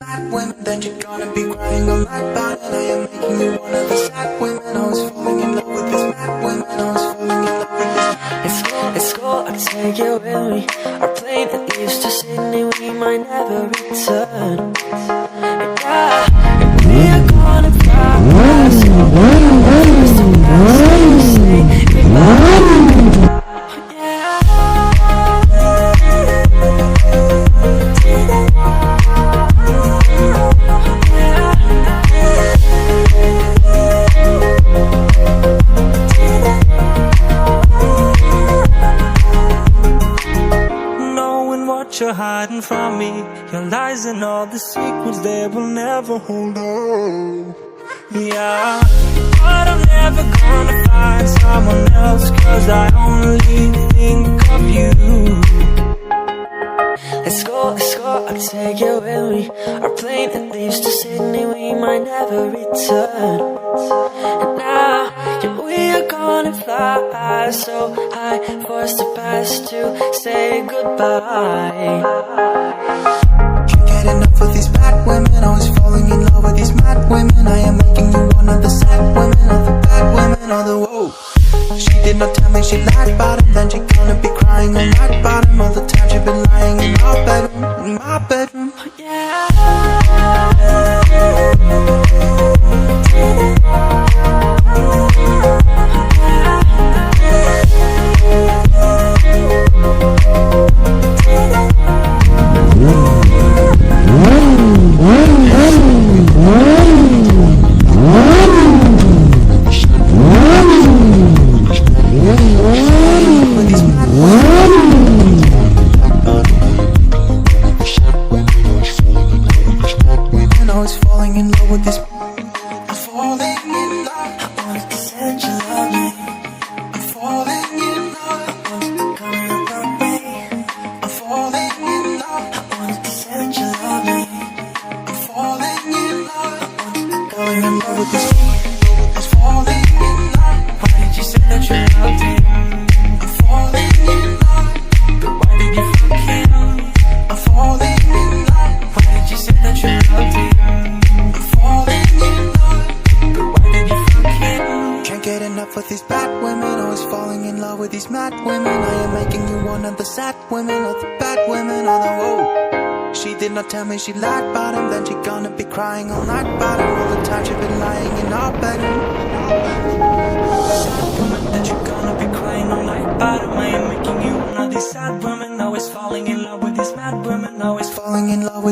Bad women, then you're gonna be crying all night about it. I am making you one of the sad women. I was falling in love with this mad women. I was falling in love with this. Let's go, I'll take you with me. Our plane that leaves to Sydney, we might never return. Yeah, and we are gonna fly past the first and last time you say goodbye. You're hiding from me, your lies and all the secrets they will never hold on. Yeah, but I'm never gonna find someone else, cause I only think of you. Let's go, I'll take you with me. Our plane that leaves to Sydney, we might never return. And now, yeah, we are gonna fly so high, force the past to say goodbye. Can't get enough of these bad women. I was falling in love with these mad women. I am making you one of the sad women, of the bad women, of the whoa. She did not tell me she lied about him, then she gonna be crying all night about him. All the time she been lying in my bedroom, in my bedroom. Yeah. I was falling in love with this. I'm falling in love. I wanted to say that you love me. I'm falling in love. I wanted to come and love me. I'm falling in love. I wanted to say that you love me. I'm falling in love. I wanted to come Falling in and love love with me. this. I'm falling in love. Why did you say that you loved me? I'm falling in love. But why did you fuck him? I'm falling in love. Why did you say that you loved me? I'm falling in love. But why did you fuck him? Can't get enough of these bad women. Always falling in love with these mad women. I am making you one of the sad women, of the bad women, of the whoa. She did not tell me she lied about him, then she gonna be crying all night about him. All the time she been lying in our bedroom. That you're gonna be crying all night about him. I am making you one of these sad women. Always falling in love with these mad women. Always Falling in love with